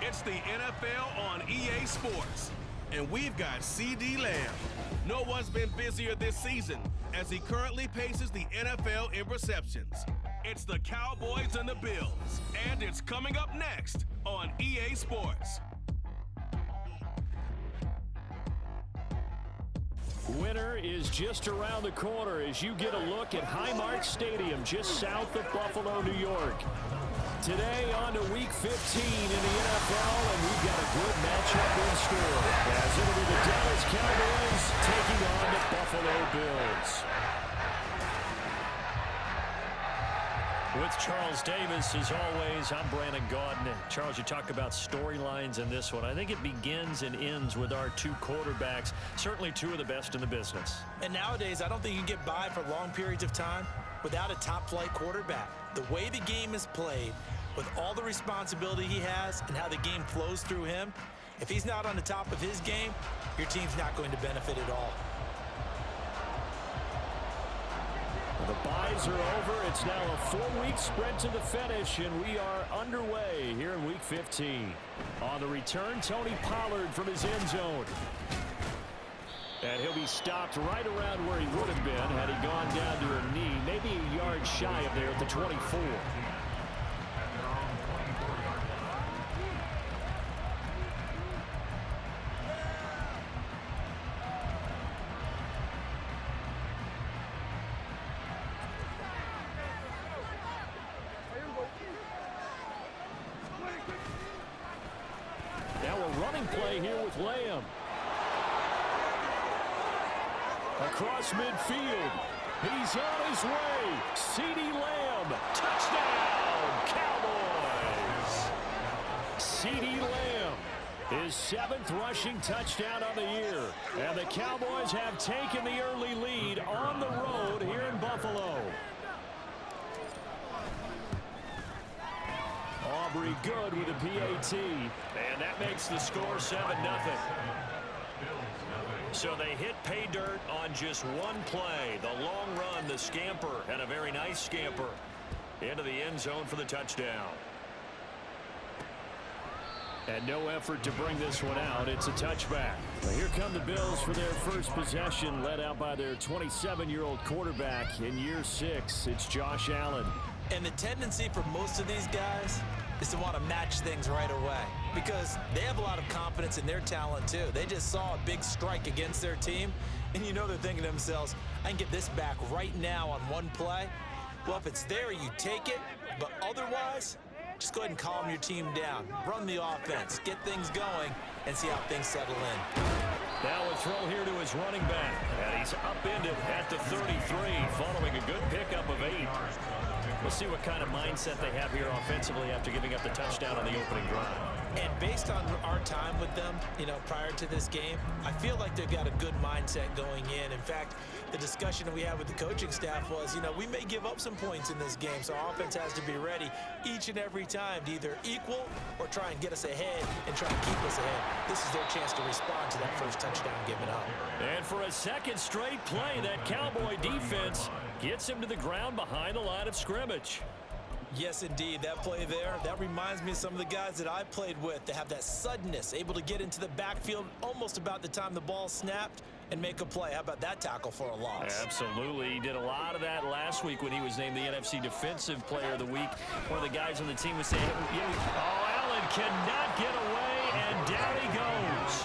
It's the NFL on EA Sports. And we've got CD Lamb. No one's been busier this season as he currently paces the NFL in receptions. It's the Cowboys and the Bills. And it's coming up next on EA Sports. Winter is just around the corner as you get a look at Highmark Stadium just south of Buffalo, New York. Today on to Week 15 in the NFL, and we've got a good matchup in store as it'll be the Dallas Cowboys taking on the Buffalo Bills. With Charles Davis, as always, I'm Brandon Gaudin. Charles, you talk about storylines in this one. I think it begins and ends with our two quarterbacks, certainly two of the best in the business. And nowadays, I don't think you can get by for long periods of time without a top-flight quarterback. The way the game is played, with all the responsibility he has and how the game flows through him, if he's not on the top of his game, your team's not going to benefit at all. The byes are over. It's now a 4-week sprint to the finish, and we are underway here in Week 15. On the return, Tony Pollard from his end zone. And he'll be stopped right around where he would have been had he gone down to a knee, maybe a yard shy of there at the 24. Now a running play here with Lamb. Across midfield. He's on his way. CD Lamb. Touchdown, Cowboys. CD Lamb, his 7th rushing touchdown on the year. And the Cowboys have taken the early lead on the road here in Buffalo. Aubrey good with a PAT. And that makes the score 7-0. So they hit pay dirt on just one play. The long run, the scamper, and a very nice scamper into the end zone for the touchdown. And no effort to bring this one out. It's a touchback. Well, here come the Bills for their first possession, led out by their 27-year-old quarterback in year 6. It's Josh Allen. And the tendency for most of these guys is to want to match things right away because they have a lot of confidence in their talent too. They just saw a big strike against their team, and you know they're thinking to themselves, I can get this back right now on one play. Well, if it's there, you take it, but otherwise, just go ahead and calm your team down. Run the offense, get things going, and see how things settle in. Now a throw here to his running back, and he's upended at the 33 following a good pickup of 8. We'll see what kind of mindset they have here offensively after giving up the touchdown on the opening drive. And based on our time with them, prior to this game, I feel like they've got a good mindset going in. In fact, the discussion we had with the coaching staff was, we may give up some points in this game, so our offense has to be ready each and every time to either equal or try and get us ahead and try and keep us ahead. This is their chance to respond to that first touchdown given up. And for a second straight play, that Cowboy defense gets him to the ground behind the line of scrimmage. Yes, indeed. That play there, that reminds me of some of the guys that I played with that have that suddenness, able to get into the backfield almost about the time the ball snapped and make a play. How about that tackle for a loss? Absolutely. He did a lot of that last week when he was named the NFC Defensive Player of the Week. One of the guys on the team was saying, Allen cannot get away, and down he goes.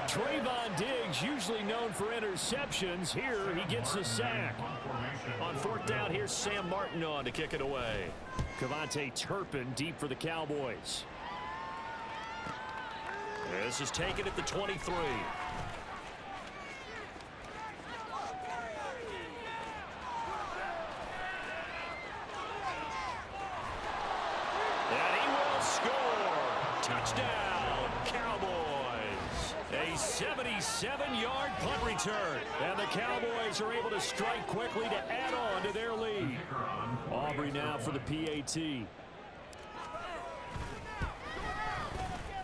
Trayvon Diggs, usually known for interceptions. Here, he gets a sack. On 4th down, here's Sam Martin on to kick it away. Kevontae Turpin deep for the Cowboys. This is taken at the 23. And he will score. Touchdown, Cowboys. A 77-yard punt return. And the Cowboys are able to strike quickly to add on to their lead. Aubrey now for the PAT.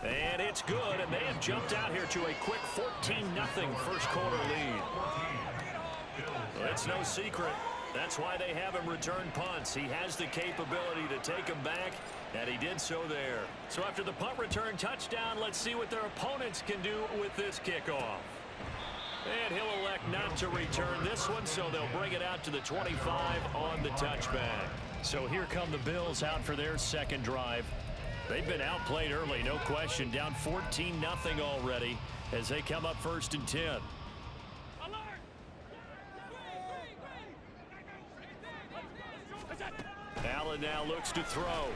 And it's good, and they have jumped out here to a quick 14-0 first quarter lead. It's no secret. That's why they have him return punts. He has the capability to take them back And he did so there. So after the punt return touchdown, let's see what their opponents can do with this kickoff. And he'll elect not to return this one, so they'll bring it out to the 25 on the touchback. So here come the Bills out for their second drive. They've been outplayed early, no question. Down 14-0 already as they come up 1st and 10. Allen now looks to throw.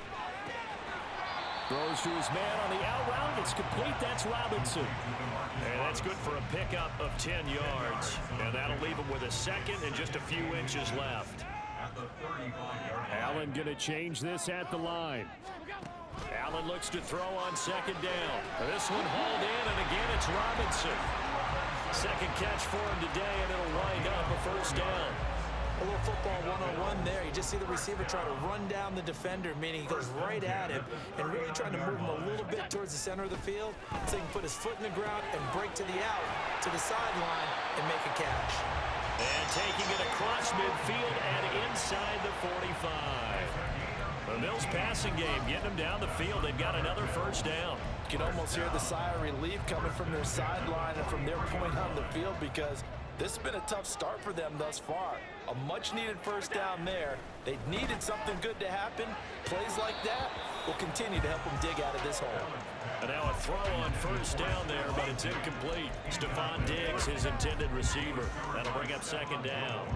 Throws to his man on the out route. It's complete. That's Robinson. And that's good for a pickup of 10 yards. And that'll leave him with a second and just a few inches left. Allen going to change this at the line. Allen looks to throw on 2nd down. This one hauled in, and again it's Robinson. Second catch for him today, and it'll wind up a 1st down. A little football 101 there. You just see the receiver try to run down the defender, meaning he goes right at him and really trying to move him a little bit towards the center of the field so he can put his foot in the ground and break to the out, to the sideline, and make a catch. And taking it across midfield and inside the 45. The Bills passing game, getting them down the field. They've got another 1st down. You can almost hear the sigh of relief coming from their sideline and from their point on the field because this has been a tough start for them thus far. A much-needed 1st down there. They needed something good to happen. Plays like that will continue to help them dig out of this hole. And now a throw on 1st down there, but it's incomplete. Stephon Diggs, his intended receiver. That'll bring up 2nd down.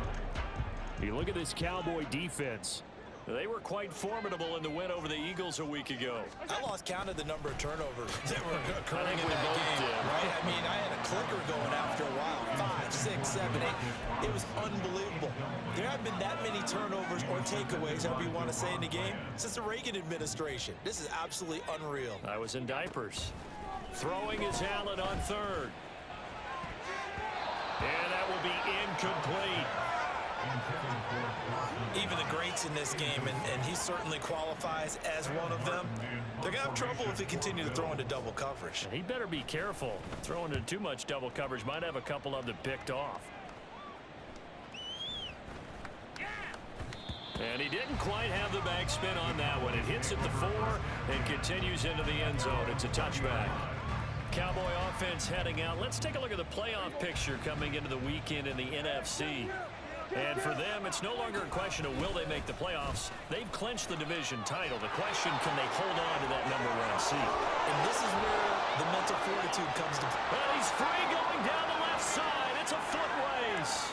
You look at this Cowboy defense. They were quite formidable in the win over the Eagles a week ago. I lost count of the number of turnovers that were occurring in that game, right? I mean, I had a clicker going after a while. 5, 6, 7, 8. It was unbelievable. There haven't been that many turnovers or takeaways, however you want to say, in the game since the Reagan administration. This is absolutely unreal. I was in diapers. Throwing is Allen on 3rd. And that will be incomplete. Even the greats in this game, and he certainly qualifies as one of them, they're going to have trouble if they continue to throw into double coverage. He better be careful. Throwing into too much double coverage might have a couple of them picked off. And he didn't quite have the backspin on that one. It hits at the 4 and continues into the end zone. It's a touchback. Cowboy offense heading out. Let's take a look at the playoff picture coming into the weekend in the NFC. And for them, it's no longer a question of will they make the playoffs. They've clinched the division title. The question, can they hold on to that #1 seed? And this is where the mental fortitude comes to play. Well, he's free going down the left side. It's a foot race.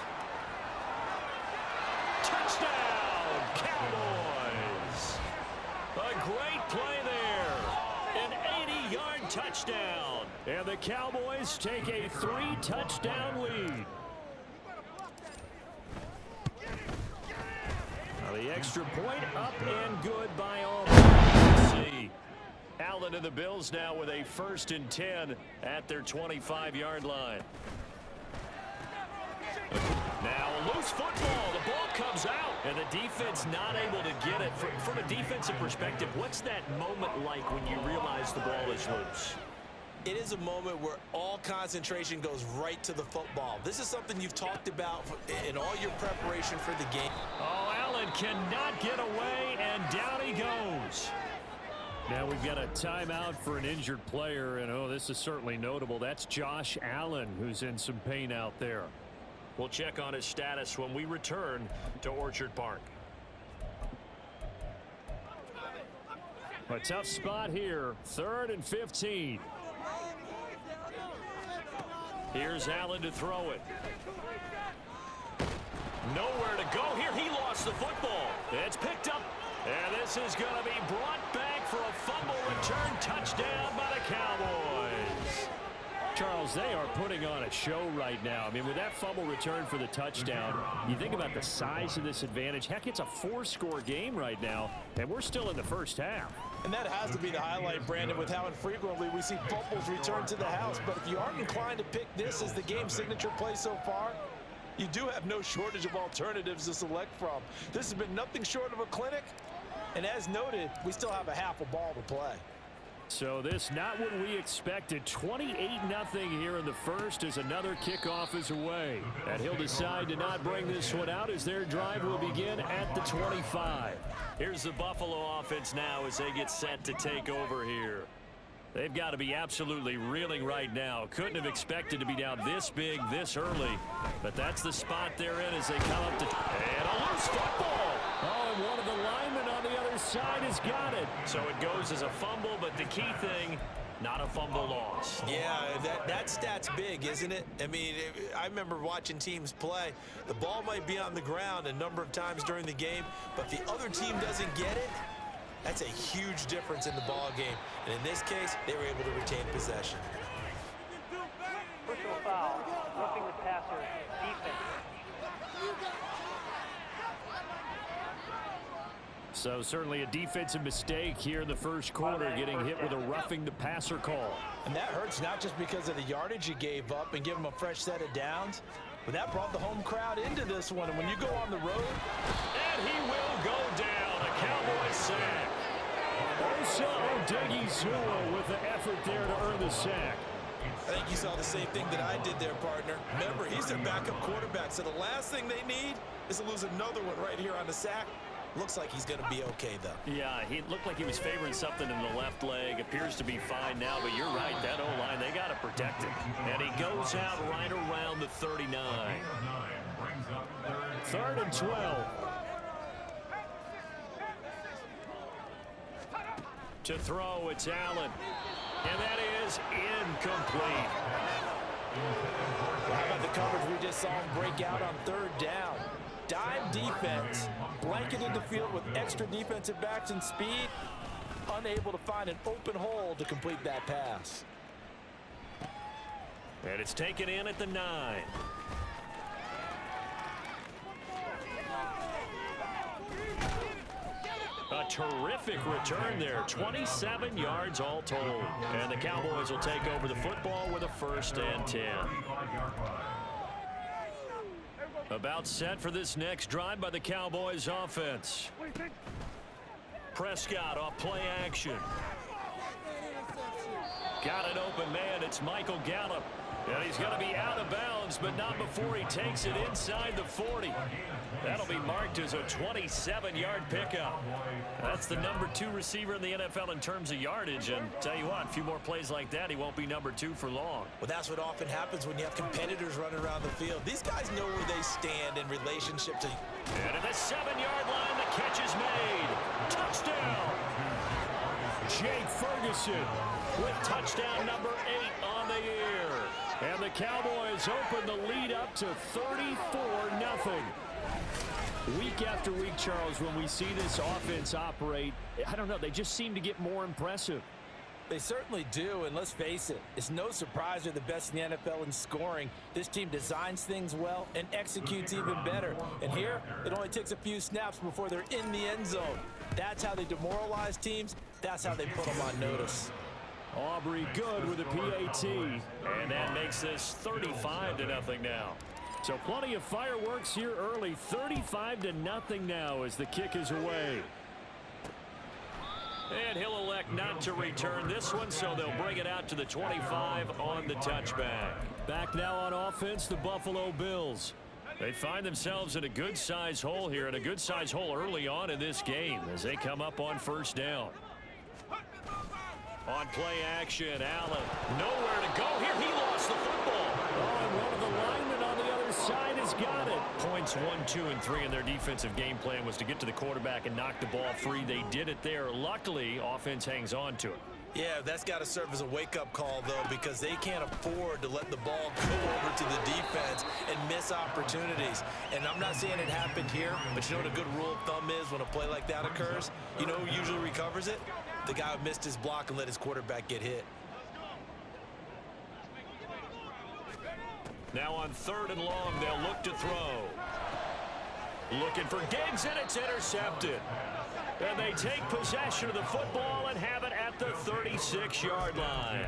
Touchdown, Cowboys. A great play there. An 80-yard touchdown. And the Cowboys take a 3-touchdown lead. The extra point up and good by all. See, Allen and the Bills now with a 1st and 10 at their 25-yard line. Now a loose football. The ball comes out, and the defense not able to get it. From a defensive perspective, what's that moment like when you realize the ball is loose? It is a moment where all concentration goes right to the football. This is something you've talked about in all your preparation for the game. Oh, Allen cannot get away, and down he goes. Now we've got a timeout for an injured player, and oh, this is certainly notable. That's Josh Allen, who's in some pain out there. We'll check on his status when we return to Orchard Park. A tough spot here, 3rd and 15. Here's Allen to throw it. Nowhere to go here. He lost the football. It's picked up. And this is going to be brought back for a fumble return touchdown by the Cowboys. Charles, they are putting on a show right now. I mean, with that fumble return for the touchdown, you think about the size of this advantage. Heck, it's a 4-score game right now, and we're still in the first half. And that has to be the highlight, Brandon, with how infrequently we see fumbles return to the house. But if you aren't inclined to pick this as the game's signature play so far, you do have no shortage of alternatives to select from. This has been nothing short of a clinic. And as noted, we still have a half a ball to play. So this not what we expected. 28-0 here in the first as another kickoff is away. And he'll decide to not bring this one out as their drive will begin at the 25. Here's the Buffalo offense now as they get set to take over here. They've got to be absolutely reeling right now. Couldn't have expected to be down this big this early. But that's the spot they're in as they come up to... And a loose football! Oh, and one of the linemen on the other side has got it. So it goes as a fumble, but the key thing, not a fumble loss. Yeah, that stat's big, isn't it? I mean, I remember watching teams play. The ball might be on the ground a number of times during the game, but if the other team doesn't get it, that's a huge difference in the ball game. And in this case, they were able to retain possession. Personal foul, roughing the passer, defense. So certainly a defensive mistake here in the first quarter, getting hit with a roughing the passer call. And that hurts not just because of the yardage you gave up and give them a fresh set of downs, but that brought the home crowd into this one. And when you go on the road... And he will go down. A Cowboys sack. Osa Odighizuwa with the effort there to earn the sack. I think you saw the same thing that I did there, partner. Remember, he's their backup quarterback, so the last thing they need is to lose another one right here on the sack. Looks like he's going to be okay, though. Yeah, he looked like he was favoring something in the left leg. Appears to be fine now, but you're right. That O-line, they got to protect him. And he goes out right around the 39. 3rd and 12. To throw, it's Allen. And that is incomplete. How about the coverage we just saw him break out on 3rd down? Dime defense, blanketed the field with extra defensive backs and speed, unable to find an open hole to complete that pass. And it's taken in at the 9. A terrific return there. 27 yards all told. And the Cowboys will take over the football with a 1st and 10. About set for this next drive by the Cowboys offense. Prescott off play action. Got an open man. It's Michael Gallup. And he's going to be out of bounds, but not before he takes it inside the 40. That'll be marked as a 27-yard pickup. That's the number 2 receiver in the NFL in terms of yardage. And tell you what, a few more plays like that, he won't be number 2 for long. Well, that's what often happens when you have competitors running around the field. These guys know where they stand in relationship to... And at the 7-yard line, the catch is made. Touchdown! Jake Ferguson With touchdown number 8 on the year. And the Cowboys open the lead up to 34-0. Week after week, Charles, when we see this offense operate, I don't know, they just seem to get more impressive. They certainly do, and let's face it, it's no surprise they're the best in the NFL in scoring. This team designs things well and executes even better. And here, it only takes a few snaps before they're in the end zone. That's how they demoralize teams. That's how they put them on notice. Aubrey Good with a PAT. And that makes this 35-0 now. So plenty of fireworks here early. 35-0 now as the kick is away. And he'll elect not to return this one, so they'll bring it out to the 25 on the touchback. Back now on offense, the Buffalo Bills. They find themselves in a good-sized hole here, and a good-sized hole early on in this game as they come up on 1st down. On play action, Allen. Nowhere to go here. He lost the football. Oh, and one of the linemen on the other side has got it. Points 1, 2, and 3 in their defensive game plan was to get to the quarterback and knock the ball free. They did it there. Luckily, offense hangs on to it. Yeah, that's got to serve as a wake-up call, though, because they can't afford to let the ball go over to the defense and miss opportunities. And I'm not saying it happened here, but you know what a good rule of thumb is when a play like that occurs? You know who usually recovers it? The guy who missed his block and let his quarterback get hit. Now on 3rd and long, they'll look to throw. Looking for Diggs, and it's intercepted. And they take possession of the football and have it at the 36-yard line.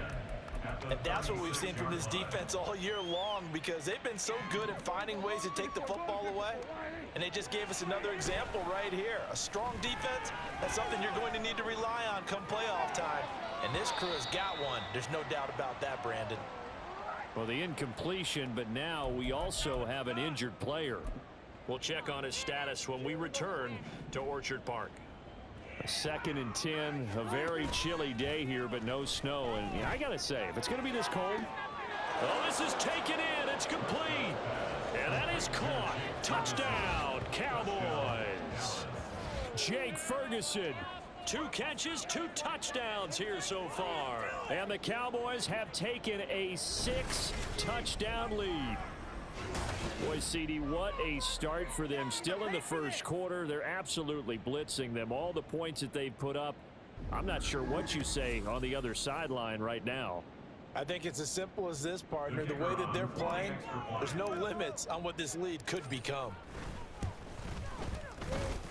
And that's what we've seen from this defense all year long, because they've been so good at finding ways to take the football away. And they just gave us another example right here. A strong defense, that's something you're going to need to rely on come playoff time. And this crew has got one. There's no doubt about that, Brandon. Well, the incompletion, but now we also have an injured player. We'll check on his status when we return to Orchard Park. 2nd and 10, a very chilly day here, but no snow. And yeah, I got to say, if it's going to be this cold. Oh, this is taken in. It's complete. And that is caught. Touchdown, Cowboys. Jake Ferguson. 2 catches, 2 touchdowns here so far. And the Cowboys have taken a 6-touchdown lead. Boy, CD, what a start for them. Still in the first quarter. They're absolutely blitzing them. All the points that they've put up, I'm not sure what you say on the other sideline right now. I think it's as simple as this, partner. The way that they're playing, there's no limits on what this lead could become.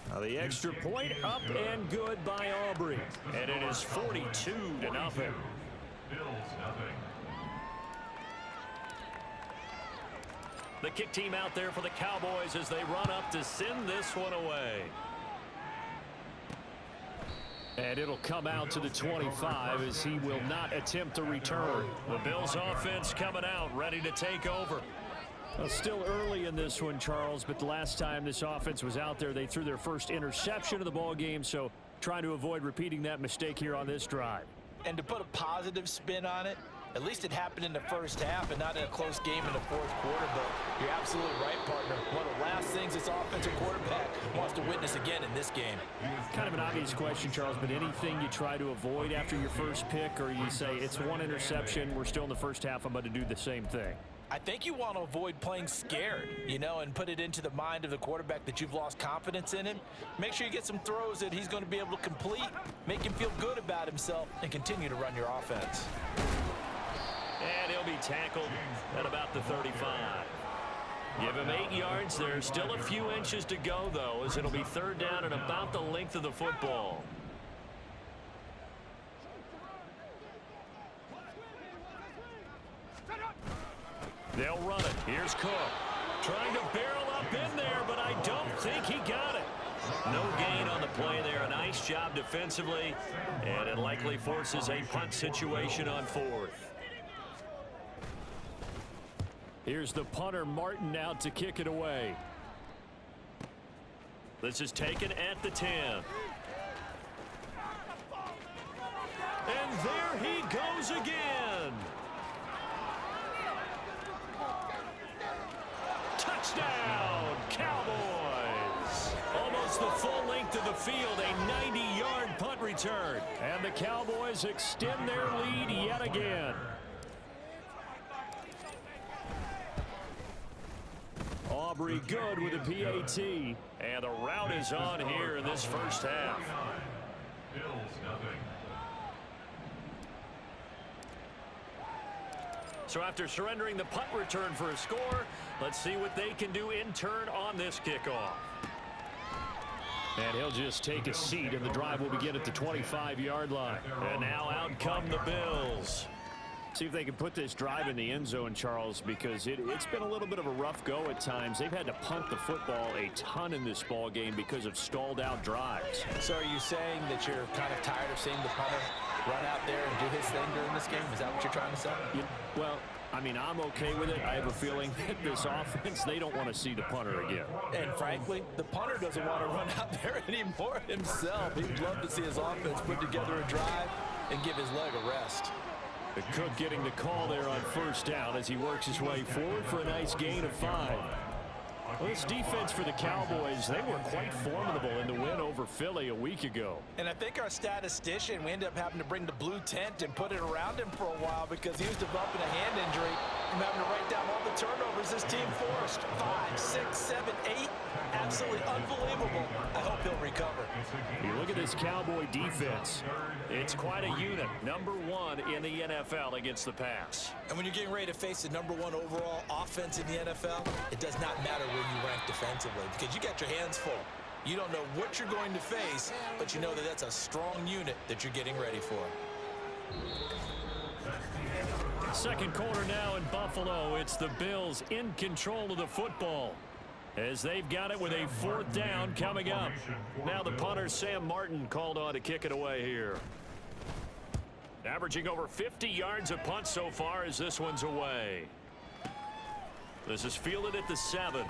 Now the extra point up and good by Aubrey. And it is 42-0. The kick team out there for the Cowboys as they run up to send this one away. And it'll come out to the 25 as he will not attempt to return. The Bills offense coming out, ready to take over. Well, still early in this one, Charles, but the last time this offense was out there, they threw their first interception of the ball game, so trying to avoid repeating that mistake here on this drive. And to put a positive spin on it, at least it happened in the first half and not in a close game in the fourth quarter. But you're absolutely right, partner. One of the last things this offensive quarterback wants to witness again in this game. Kind of an obvious question, Charles, but anything you try to avoid after your first pick, or you say it's one interception, we're still in the first half, I'm about to do the same thing? I think you want to avoid playing scared, and put it into the mind of the quarterback that you've lost confidence in him. Make sure you get some throws that he's going to be able to complete, make him feel good about himself, and continue to run your offense. And he'll be tackled at about the 35. Give him 8 yards. There's still a few inches to go, though, as it'll be 3rd down and about the length of the football. They'll run it. Here's Cook. Trying to barrel up in there, but I don't think he got it. No gain on the play there. A nice job defensively, and it likely forces a punt situation on 4th. Here's the punter, Martin, out to kick it away. This is taken at the 10. And there he goes again. Touchdown, Cowboys. Almost the full length of the field, a 90-yard punt return. And the Cowboys extend their lead yet again. Aubrey good with a PAT. And the route is on here in this first half. So after surrendering the punt return for a score, let's see what they can do in turn on this kickoff. And he'll just take a seat, and the drive will begin at the 25-yard line. And now out come the Bills. See if they can put this drive in the end zone, Charles, because it's been a little bit of a rough go at times. They've had to punt the football a ton in this ball game because of stalled-out drives. So are you saying that you're kind of tired of seeing the punter run out there and do his thing during this game? Is that what you're trying to say? Well, I mean, I'm okay with it. I have a feeling that this offense, they don't want to see the punter again. And frankly, the punter doesn't want to run out there anymore himself. He'd love to see his offense put together a drive and give his leg a rest. The Cook getting the call there on first down as he works his way forward for a nice gain of 5. Well, this defense for the Cowboys, they were quite formidable in the win over Philly a week ago. And I think our statistician, we ended up having to bring the blue tent and put it around him for a while because he was developing a hand injury from having to write down all the turnovers this team forced. 5, 6, 7, 8. Absolutely unbelievable. I hope he'll recover. You look at this Cowboy defense. It's quite a unit. Number 1 in the NFL against the pass. And when you're getting ready to face the number 1 overall offense in the NFL, it does not matter where you rank defensively because you got your hands full. You don't know what you're going to face, but you know that that's a strong unit that you're getting ready for. Second quarter now in Buffalo. It's the Bills in control of the football as they've got it with a 4th down coming up. Now the punter, Sam Martin, called on to kick it away here. Averaging over 50 yards a punt so far as this one's away. This is fielded at the 7.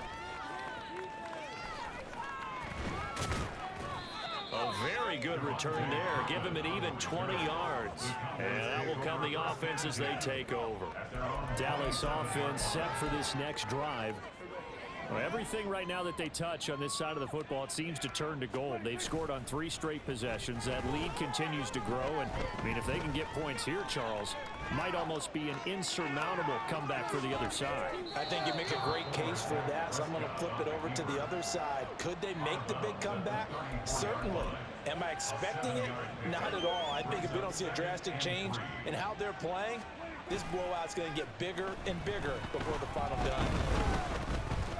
A very good return there. Give him an even 20 yards. And that will come the offense as they take over. Dallas offense set for this next drive. Well, everything right now that they touch on this side of the football, it seems to turn to gold. They've scored on 3 straight possessions. That lead continues to grow. And, I mean, if they can get points here, Charles, might almost be an insurmountable comeback for the other side. I think you make a great case for that, so I'm going to flip it over to the other side. Could they make the big comeback? Certainly. Am I expecting it? Not at all. I think if we don't see a drastic change in how they're playing, this blowout's going to get bigger and bigger before the final done.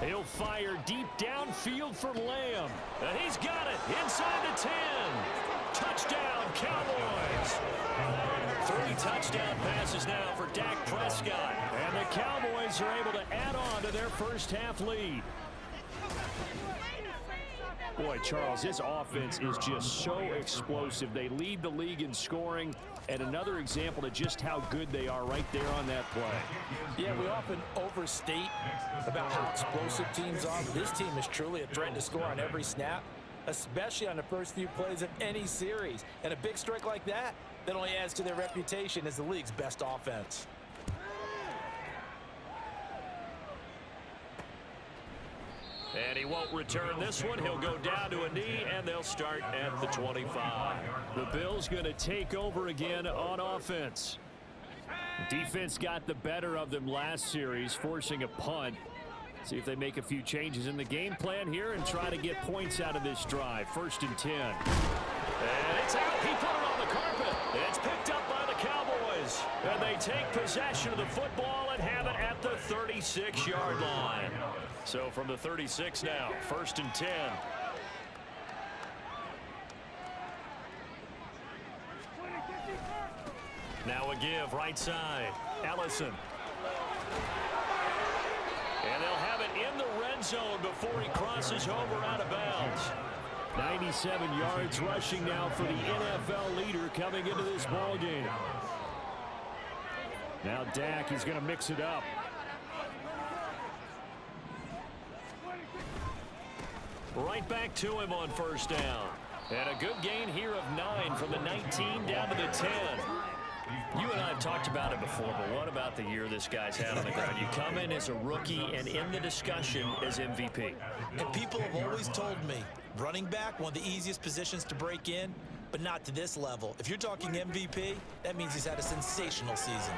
He'll fire deep downfield for Lamb. And he's got it inside the 10. Touchdown, Cowboys. 3 touchdown passes now for Dak Prescott. And the Cowboys are able to add on to their first half lead. Boy, Charles, this offense is just so explosive. They lead the league in scoring, and another example of just how good they are right there on that play. Yeah, we often overstate about how explosive teams are. This team is truly a threat to score on every snap, especially on the first few plays of any series. And a big strike like that only adds to their reputation as the league's best offense. And he won't return this one. He'll go down to a knee, and they'll start at the 25. The Bills going to take over again on offense. Defense got the better of them last series, forcing a punt. See if they make a few changes in the game plan here and try to get points out of this drive. 1st and 10. And it's out. He put it on the carpet. It's picked up by the Cowboys. And they take possession of the football and have it at the 36-yard line. So from the 36 now, 1st and 10. Now a give right side. Ellison. And they'll have it in the red zone before he crosses over out of bounds. 97 yards rushing now for the NFL leader coming into this ball game. Now Dak, he's going to mix it up. Right back to him on 1st down. And a good gain here of 9 from the 19 down to the 10. You and I have talked about it before, but what about the year this guy's had on the ground? You come in as a rookie and in the discussion as MVP. And people have always told me, running back, one of the easiest positions to break in, but not to this level. If you're talking MVP, that means he's had a sensational season.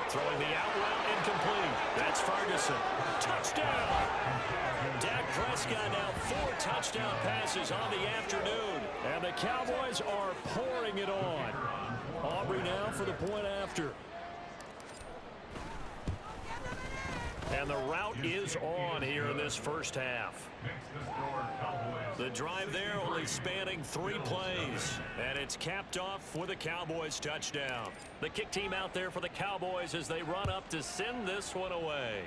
Throwing the out route incomplete. That's Ferguson. Touchdown! Dak Prescott now 4 touchdown passes on the afternoon. And the Cowboys are pouring it on. Aubrey now for the point after. And the route is on here in this first half. The drive there only spanning 3 plays. And it's capped off with a Cowboys touchdown. The kick team out there for the Cowboys as they run up to send this one away.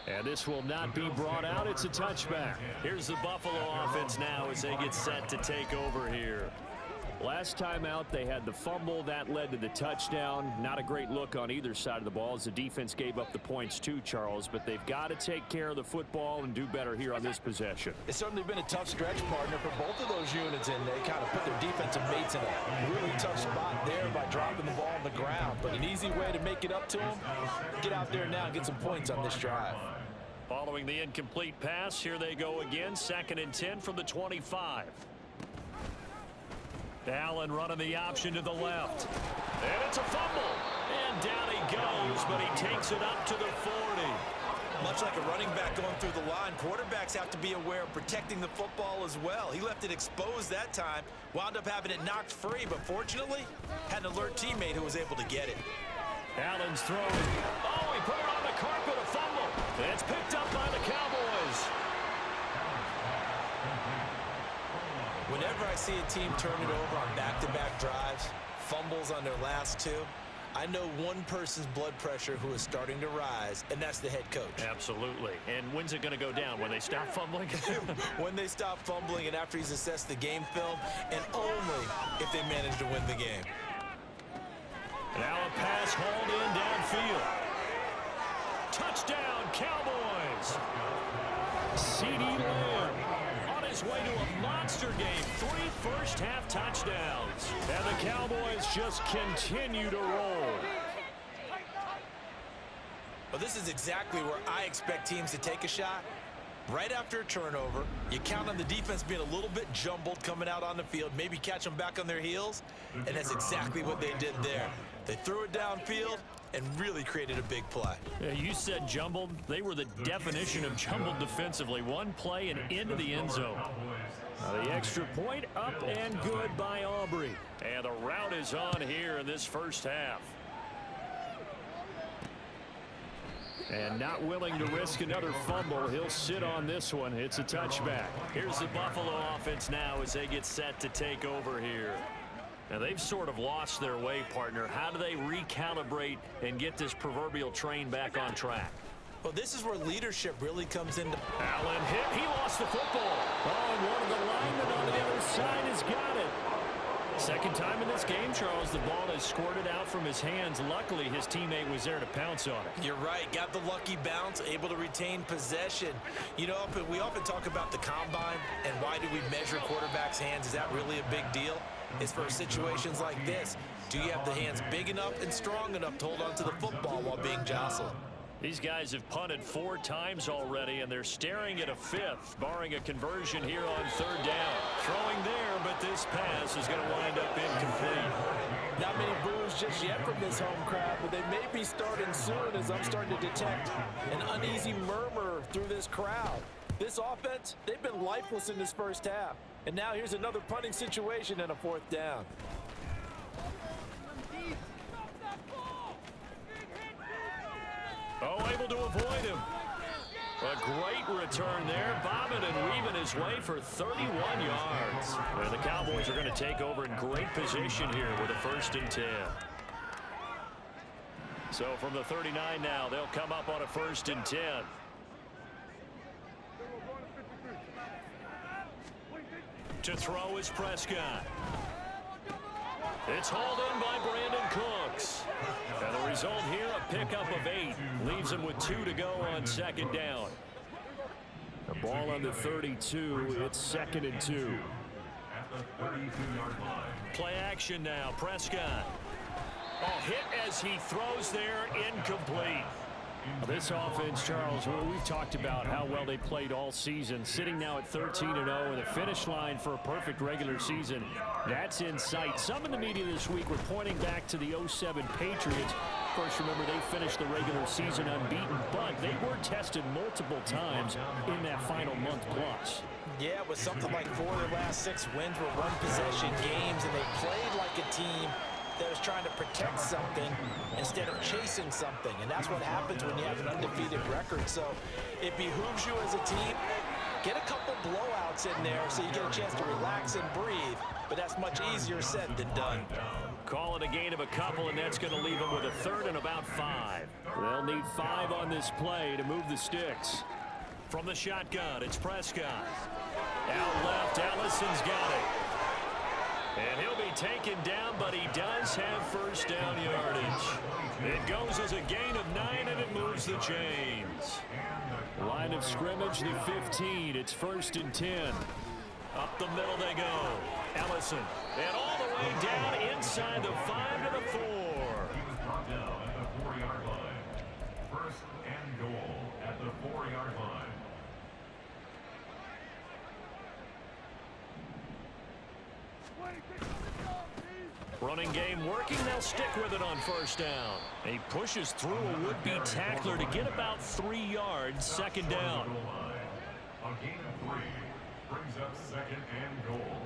And this will not be brought out. It's a touchback. Here's the Buffalo offense now as they get set to take over here. Last time out, they had the fumble. That led to the touchdown. Not a great look on either side of the ball as the defense gave up the points too, Charles. But they've got to take care of the football and do better here on this possession. It's certainly been a tough stretch, partner, for both of those units, and they kind of put their defensive mates in a really tough spot there by dropping the ball on the ground. But an easy way to make it up to them, get out there now and get some points on this drive. Following the incomplete pass, here they go again. 2nd and 10 from the 25. Allen running the option to the left. And it's a fumble. And down he goes, but he takes it up to the 40. Much like a running back going through the line, quarterbacks have to be aware of protecting the football as well. He left it exposed that time, wound up having it knocked free, but fortunately, had an alert teammate who was able to get it. Allen's throwing. Oh, he put it on the carpet, a fumble. It's picked up by the Cowboys. Whenever I see a team turn it over on back-to-back drives, fumbles on their last 2, I know one person's blood pressure who is starting to rise, and that's the head coach. Absolutely. And when's it going to go down? When they stop fumbling? When they stop fumbling and after he's assessed the game film, and only if they manage to win the game. Now a pass hauled in downfield. Touchdown, Cowboys. C.D. Lamb on his way to a monster game. 3 first-half touchdowns. And the Cowboys just continue to roll. Well, this is exactly where I expect teams to take a shot. Right after a turnover, you count on the defense being a little bit jumbled coming out on the field, maybe catch them back on their heels, and that's exactly what they did there. They threw it downfield and really created a big play. Yeah, you said jumbled. They were the definition of jumbled defensively. One play and into the end zone. Now the extra point up and good by Aubrey. And the route is on here in this first half. And not willing to risk another fumble. He'll sit on this one. It's a touchback. Here's the Buffalo offense now as they get set to take over here. Now, they've sort of lost their way, partner. How do they recalibrate and get this proverbial train back on track? Well, this is where leadership really comes into. Allen hit. He lost the football. Oh, and one of the linemen on the other side has got it. Second time in this game, Charles, the ball has squirted out from his hands. Luckily, his teammate was there to pounce on it. You're right. Got the lucky bounce, able to retain possession. You know, we often talk about the combine and why do we measure quarterbacks' hands. Is that really a big deal? It's for situations like this. Do you have the hands big enough and strong enough to hold on to the football while being jostled? These guys have punted 4 times already, and they're staring at a 5th, barring a conversion here on 3rd down. Throwing there, but this pass is going to wind up incomplete. Not many boos just yet from this home crowd, but they may be starting soon as I'm starting to detect an uneasy murmur through this crowd. This offense, they've been lifeless in this first half. And now here's another punting situation and a 4th down. Oh, able to avoid him. A great return there. Bobbing and weaving his way for 31 yards. And the Cowboys are going to take over in great position here with a 1st and 10. So from the 39 now, they'll come up on a 1st and 10. To throw is Prescott. It's hauled in by Brandon Cooks. And the result here, a pickup of 8. Leaves him with 2 to go on 2nd down. The ball on the 32. It's 2nd and 2. Play action now. Prescott. Oh, hit as he throws there. Incomplete. This offense, Charles, we've talked about how well they played all season, sitting now at 13-0 and the finish line for a perfect regular season. That's in sight. Some in the media this week were pointing back to the 07 Patriots. Of course, remember, they finished the regular season unbeaten, but they were tested multiple times in that final month plus. Yeah, it was something like 4 of their last 6 wins were one-possession games, and they played like a team that was trying to protect something instead of chasing something. And that's what happens when you have an undefeated record. So it behooves you as a team, get a couple blowouts in there so you get a chance to relax and breathe. But that's much easier said than done. Call it a gain of a couple, and that's going to leave them with a 3rd and about 5. They'll need 5 on this play to move the sticks. From the shotgun, it's Prescott. Out left, Allison's got it. And he'll be taken down, but he does have 1st down yardage. It goes as a gain of 9, and it moves the chains. Line of scrimmage, the 15. It's 1st and 10. Up the middle they go. Allison. And all the way down inside the 5 to the 4. Brought down at the 4-yard line. 1st and goal at the 4-yard line. Running game working. They'll stick with it on 1st down. And he pushes through a would-be tackler to get about 3 yards. 2nd down. A gain of 3 brings up 2nd and goal.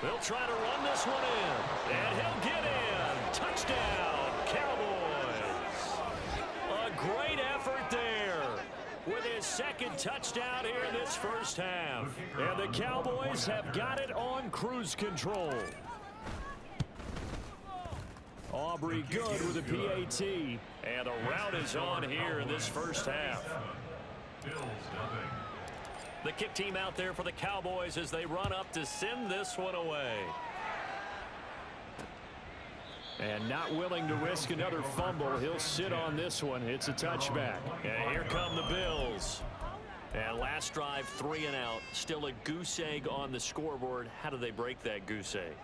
They'll try to run this one in. And he'll get in. Touchdown, Cowboys. A great effort there with his second touchdown here in this first half. And the Cowboys have got it on cruise control. Aubrey good with a PAT. And the route is on here in this first half. The kick team out there for the Cowboys as they run up to send this one away. And not willing to risk another fumble. He'll sit on this one. It's a touchback. And here come the Bills. And last drive, 3 and out. Still a goose egg on the scoreboard. How do they break that goose egg?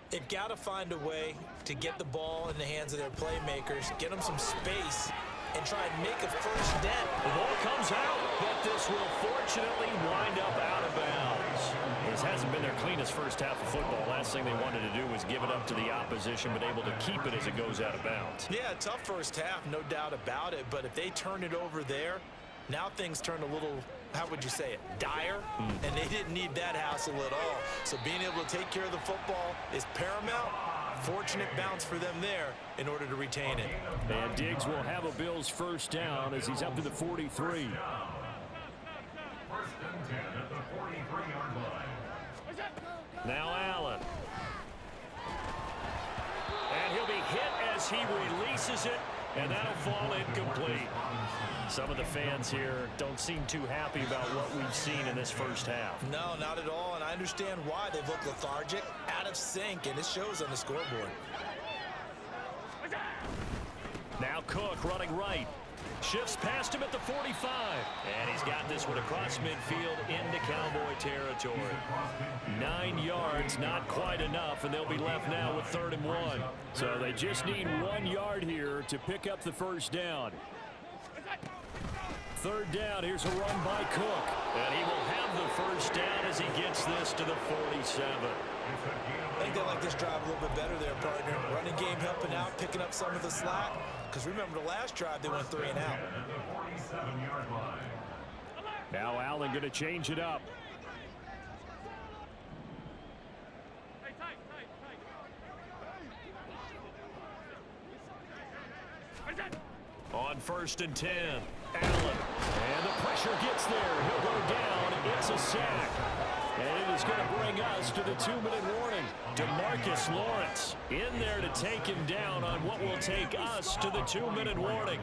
They've got to find a way to get the ball in the hands of their playmakers, get them some space, and try and make a first dent. The ball comes out, but this will fortunately wind up out of bounds. This hasn't been their cleanest first half of football. Last thing they wanted to do was give it up to the opposition, but able to keep it as it goes out of bounds. Yeah, tough first half, no doubt about it. But if they turn it over there, now things turn a little, how would you say it, dire? And they didn't need that hassle at all. So being able to take care of the football is paramount. Fortunate bounce for them there in order to retain it. And Diggs will have a Bills first down as he's up to the 43. First and 10 at the 43-yard line. Now Allen. And he'll be hit as he releases it, and that'll fall incomplete. Some of the fans here don't seem too happy about what we've seen in this first half. No, not at all, and I understand why. They've looked lethargic, out of sync, and it shows on the scoreboard. Now Cook running right. Shifts past him at the 45. And he's got this one across midfield into Cowboy territory. 9 yards, not quite enough, and they'll be left now with 3rd and 1. So they just need 1 yard here to pick up the first down. 3rd down, here's a run by Cook. And he will have the first down as he gets this to the 47. I think they like this drive a little bit better there, partner. Running game helping out, picking up some of the slack. Because remember the last drive, they went 3 and out. Now Allen going to change it up. On 1st and 10, Allen. And the pressure gets there. He'll go down. It's a sack. And it is going to bring us to the 2-minute warning. DeMarcus Lawrence in there to take him down on what will take us to the 2-minute warning.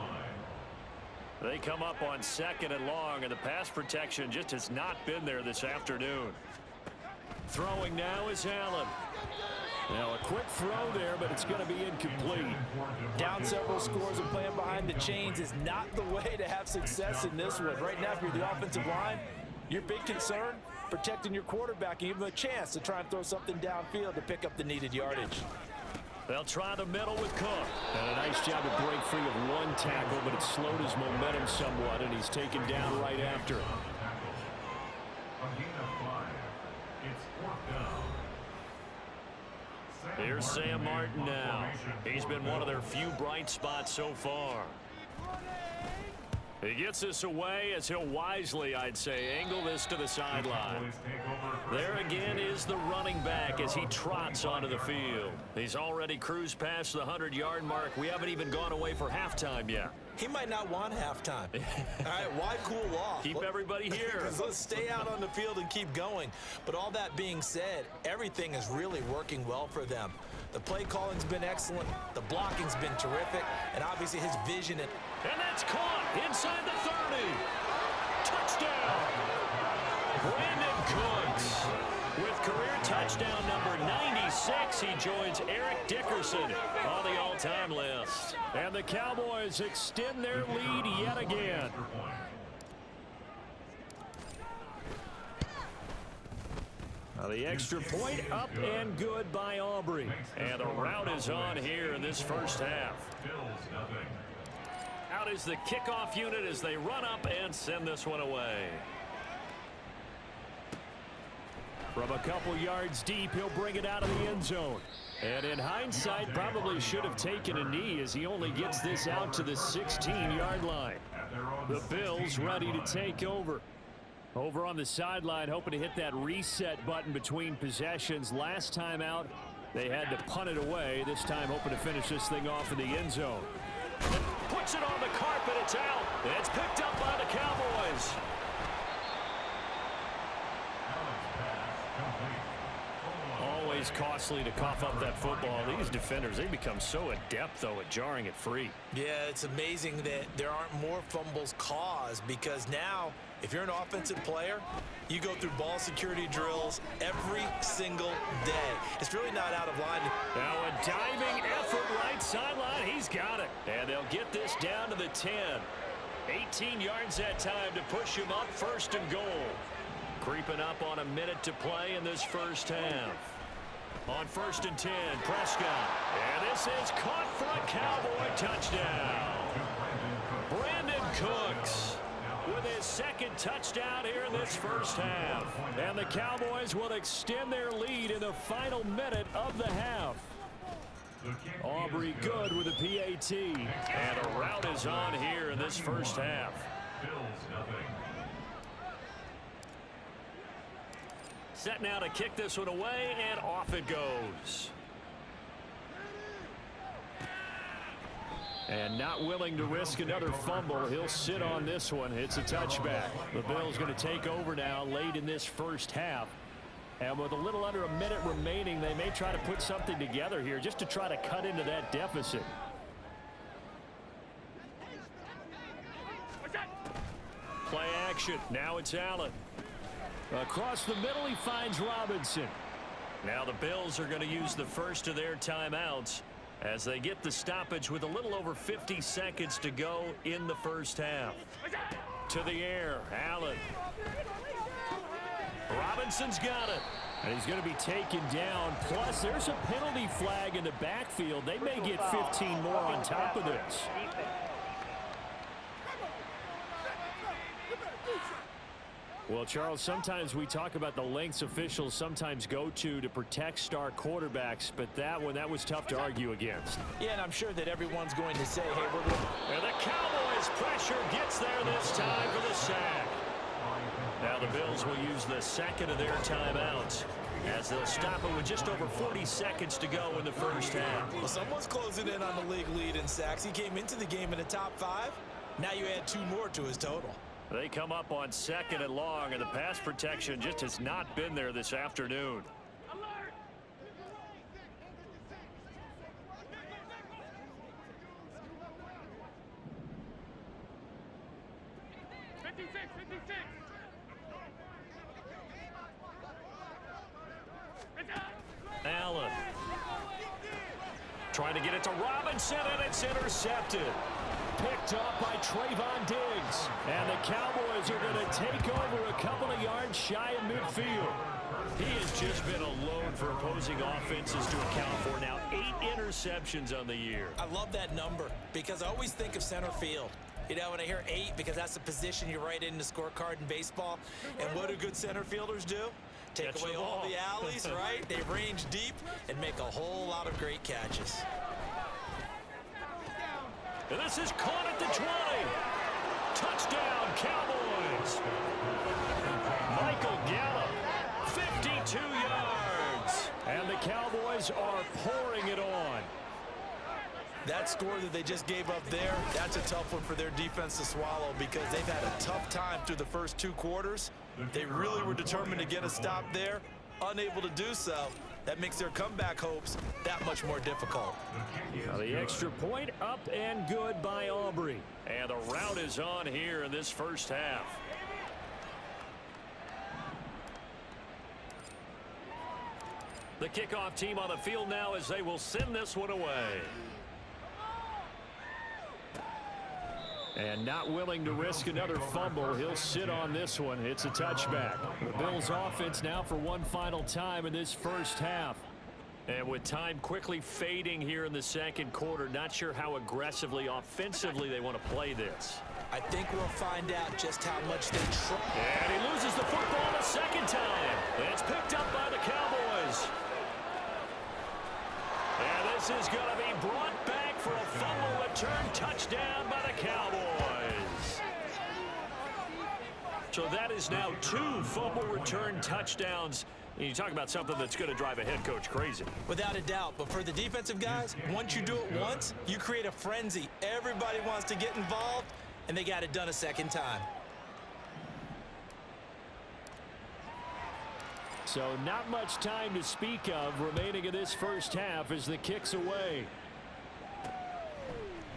They come up on 2nd and long, and the pass protection just has not been there this afternoon. Throwing now is Allen. Now a quick throw there, but it's going to be incomplete. Down several scores and playing behind the chains is not the way to have success in this one. Right now, if you're the offensive line, your big concern, protecting your quarterback and give him a chance to try and throw something downfield to pick up the needed yardage. They'll try the middle with Cook. And a nice job to break free of 1 tackle, but it slowed his momentum somewhat, and he's taken down right after. Here's Sam Martin now. He's been one of their few bright spots so far. He gets this away as he'll wisely, I'd say, angle this to the sideline. There again is the running back as he trots onto the field. He's already cruised past the 100-yard mark. We haven't even gone away for halftime yet. He might not want halftime. All right, why cool off? Keep everybody here. Let's stay out on the field and keep going. But all that being said, everything is really working well for them. The play calling's been excellent. The blocking's been terrific. And obviously his vision. And that's caught inside the 30. Touchdown. Brandon Cooks. With career touchdown number 96, he joins Eric Dickerson on the all-time list. And the Cowboys extend their lead yet again. Now the extra point up and good by Aubrey. And the route is on here in this first half. Out is the kickoff unit as they run up and send this one away. From a couple yards deep, he'll bring it out of the end zone. And in hindsight, probably should have taken a knee as he only gets this out to the 16-yard line. The Bills ready to take over. Over on the sideline, hoping to hit that reset button between possessions. Last time out, they had to punt it away. This time, hoping to finish this thing off in the end zone. Push puts it on the carpet. It's out. It's picked up by the Cowboys. Always costly to cough up that football. These defenders, they become so adept, though, at jarring it free. Yeah, it's amazing that there aren't more fumbles caused, because now, if you're an offensive player, you go through ball security drills every single day. It's really not out of line. Now a diving effort right sideline. He's got it. And they'll get this down to the 10. 18 yards that time to push him up, 1st and goal. Creeping up on a minute to play in this first half. On 1st and 10, Prescott. And this is caught for a Cowboy touchdown. Brandon Cooks with his 2nd touchdown here in this first half. And the Cowboys will extend their lead in the final minute of the half. Aubrey good with a PAT. And a rout is on here in this first half. Set now to kick this one away, and off it goes. And not willing to risk another fumble. He'll sit on this one. It's a touchback. The Bills going to take over now late in this first half. And with a little under a minute remaining, they may try to put something together here just to try to cut into that deficit. Play action. Now it's Allen. Across the middle, he finds Robinson. Now the Bills are going to use the first of their timeouts as they get the stoppage with a little over 50 seconds to go in the first half. To the air, Allen. Robinson's got it. And he's going to be taken down. Plus, there's a penalty flag in the backfield. They may get 15 more on top of this. Well, Charles, sometimes we talk about the lengths officials sometimes go to protect star quarterbacks, but that one, that was tough to argue against. Yeah, and I'm sure that everyone's going to say, hey, we're going to... And the Cowboys' pressure gets there this time for the sack. Now the Bills will use the 2nd of their timeouts as they'll stop it with just over 40 seconds to go in the first half. Well, someone's closing in on the league lead in sacks. He came into the game in the top 5. Now you add 2 more to his total. They come up on 2nd and long, and the pass protection just has not been there this afternoon. Alert! 56, 56. Allen. Trying to get it to Robinson, and it's intercepted. Picked off by Trayvon Diggs. And the Cowboys are going to take over a couple of yards shy of midfield. He has just been a load for opposing offenses to account for. Now 8 interceptions on the year. I love that number because I always think of center field. You know, when I hear 8, because that's the position you write in the scorecard in baseball. And what do good center fielders do? Take away all the alleys, right? They range deep and make a whole lot of great catches. And this is caught at the 20. Touchdown, Cowboys. Michael Gallup, 52 yards. And the Cowboys are pouring it on. That score that they just gave up there, that's a tough one for their defense to swallow because they've had a tough time through the first 2 quarters. They really were determined to get a stop there, unable to do so. That makes their comeback hopes that much more difficult. Now the extra point up and good by Aubrey. And the rout is on here in this first half. The kickoff team on the field now as they will send this one away. And not willing to risk another fumble. He'll sit on this one. It's a touchback. The Bills offense now for one final time in this first half. And with time quickly fading here in the second quarter, not sure how aggressively, offensively they want to play this. I think we'll find out just how much they try. And he loses the football a second time. It's picked up by the Cowboys. And this is going to be brought back for a fumble return touchdown by the Cowboys. So that is now 2 fumble return touchdowns. And you talk about something that's going to drive a head coach crazy. Without a doubt. But for the defensive guys, once you do it once, you create a frenzy. Everybody wants to get involved, and they got it done a second time. So not much time to speak of remaining in this first half as the kick's away.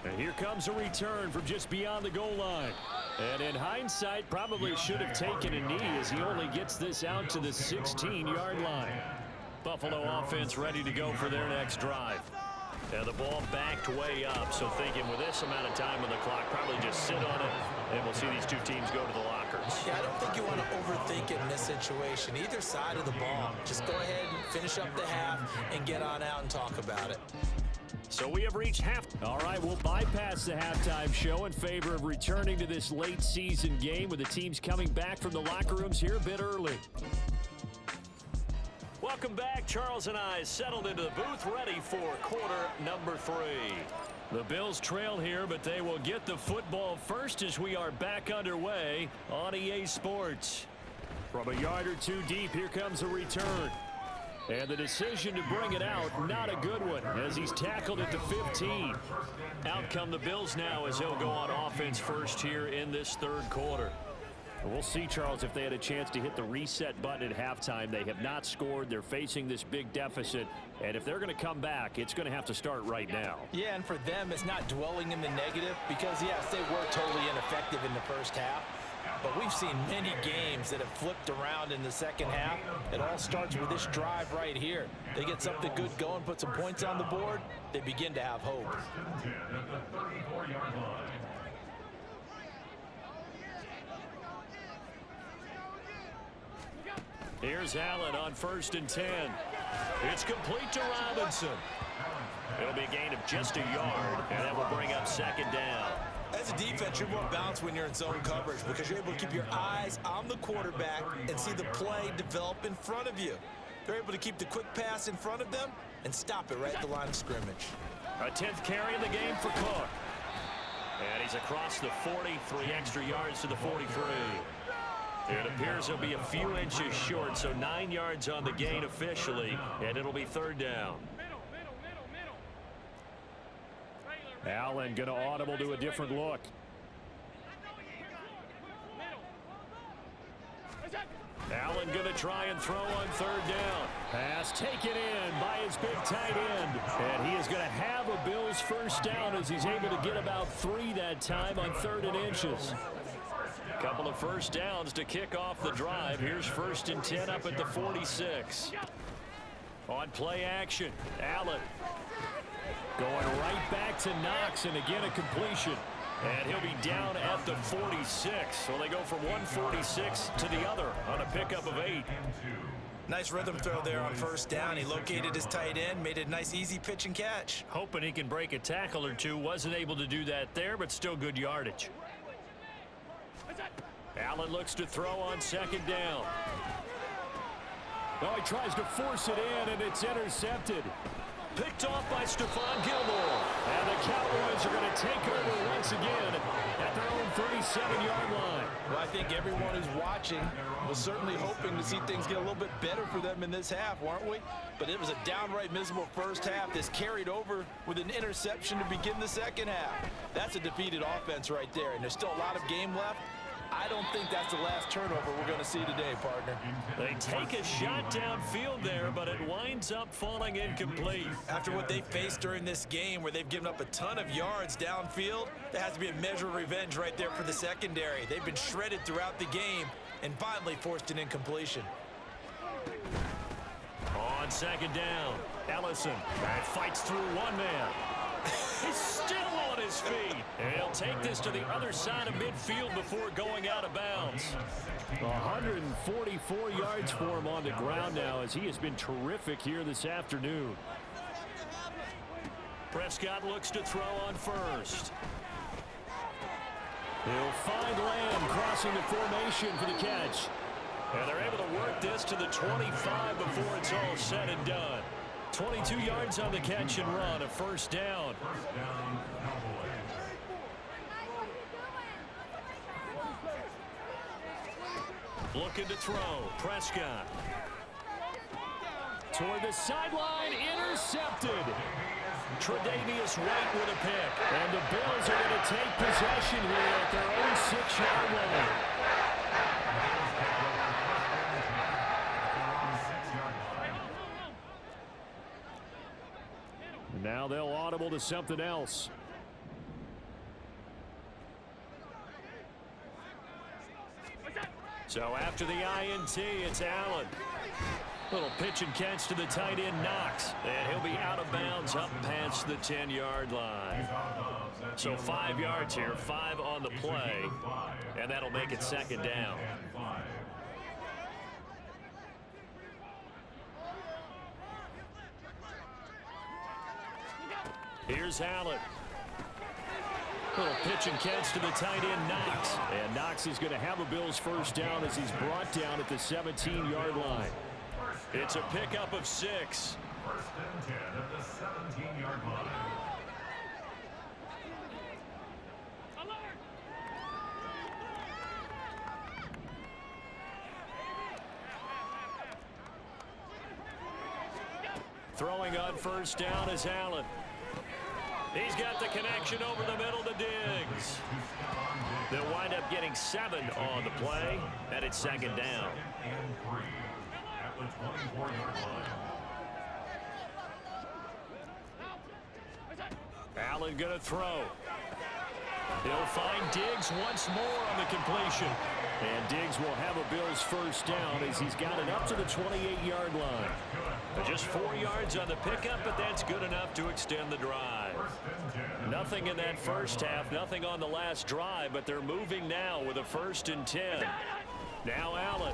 And here comes a return from just beyond the goal line. And in hindsight, probably should have taken a knee as he only gets this out to the 16-yard line. Buffalo offense ready to go for their next drive. And the ball backed way up, so thinking with this amount of time on the clock, probably just sit on it, and we'll see these two teams go to the lockers. Yeah, I don't think you want to overthink it in this situation. Either side of the ball. Just go ahead and finish up the half and get on out and talk about it. So we have reached half. All right, we'll bypass the halftime show in favor of returning to this late season game with the teams coming back from the locker rooms here a bit early. Welcome back. Charles and I settled into the booth ready for quarter number 3. The Bills trail here, but they will get the football first as we are back underway on EA Sports. From a yard or two deep, here comes a return. And the decision to bring it out, not a good one, as he's tackled at the 15. Out come the Bills now as he'll go on offense first here in this third quarter. We'll see, Charles, if they had a chance to hit the reset button at halftime. They have not scored. They're facing this big deficit. And if they're going to come back, it's going to have to start right now. Yeah, and for them, it's not dwelling in the negative because, yes, they were totally ineffective in the first half. But we've seen many games that have flipped around in the second half. It all starts with this drive right here. They get something good going, put some points on the board, they begin to have hope. Here's Allen on 1st and 10. It's complete to Robinson. It'll be a gain of just a yard, and that will bring up 2nd down. As a defense, you're more balanced when you're in zone coverage because you're able to keep your eyes on the quarterback and see the play develop in front of you. They're able to keep the quick pass in front of them and stop it right at the line of scrimmage. A 10th carry in the game for Cook. And he's across the 40, 3 extra yards to the 43. It appears he'll be a few inches short, so 9 yards on the gain officially, and it'll be 3rd down. Allen going to audible to a different look. Allen going to try and throw on 3rd down. Pass taken in by his big tight end. And he is going to have a Bills first down as he's able to get about 3 that time on 3rd and inches. Couple of first downs to kick off the drive. Here's 1st and 10 up at the 46. On play action, Allen going right back to Knox, and again a completion. And he'll be down at the 46. So they go from 146 to the other on a pickup of 8. Nice rhythm throw there on 1st down. He located his tight end, made a nice easy pitch and catch. Hoping he can break a tackle or two. Wasn't able to do that there, but still good yardage. Allen looks to throw on 2nd down. Oh, he tries to force it in, and it's intercepted. Picked off by Stephon Gilmore. And the Cowboys are going to take over once again at their own 37-yard line. Well, I think everyone who's watching was certainly hoping to see things get a little bit better for them in this half, weren't we? But it was a downright miserable first half that's carried over with an interception to begin the second half. That's a defeated offense right there, and there's still a lot of game left. I don't think that's the last turnover we're going to see today, partner. They take a shot downfield there, but it winds up falling incomplete. After what they faced during this game where they've given up a ton of yards downfield, there has to be a measure of revenge right there for the secondary. They've been shredded throughout the game and finally forced an incompletion. On 2nd down, Ellison fights through one man. He's still on his feet. And he'll take this to the other side of midfield before going out of bounds. 144 yards for him on the ground now as he has been terrific here this afternoon. Prescott looks to throw on 1st. He'll find Lamb crossing the formation for the catch. And they're able to work this to the 25 before it's all said and done. 22 yards on the catch and run, a 1st down. Looking to throw. Prescott. Toward the sideline, intercepted. Tre'Davious White with a pick. And the Bills are going to take possession here at their own 6-yard line. Now they'll audible to something else. So after the INT, it's Allen. Little pitch and catch to the tight end, Knox. And he'll be out of bounds up past the 10-yard line. So 5 yards here, 5 on the play. And that'll make it second down. Here's Allen. Little pitch and catch to the tight end, Knox. And Knox is going to have a Bills first down as he's brought down at the 17-yard line. It's a pickup of 6. First and 10 at the 17-yard line. Throwing on first down is Allen. He's got the connection over the middle to Diggs. They'll wind up getting 7 on the play, and it's second down. At the 24-yard line. Allen going to throw. He'll find Diggs once more on the completion. And Diggs will have a Bills first down as he's got it up to the 28-yard line. Just 4 yards on the pickup, but that's good enough to extend the drive. Nothing in that first half, nothing on the last drive, but they're moving now with a 1st and 10. Now Allen.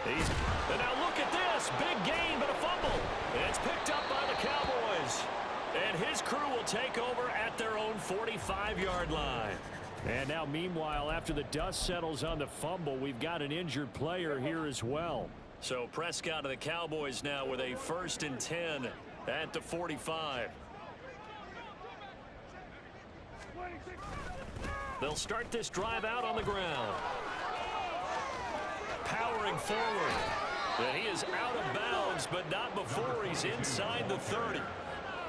And now look at this. Big gain, but a fumble. And it's picked up by the Cowboys. And his crew will take over at their own 45-yard line. And now, meanwhile, after the dust settles on the fumble, we've got an injured player here as well. So Prescott of the Cowboys now with a 1st and 10 at the 45. They'll start this drive out on the ground. Powering forward. And he is out of bounds, but not before he's inside the 30.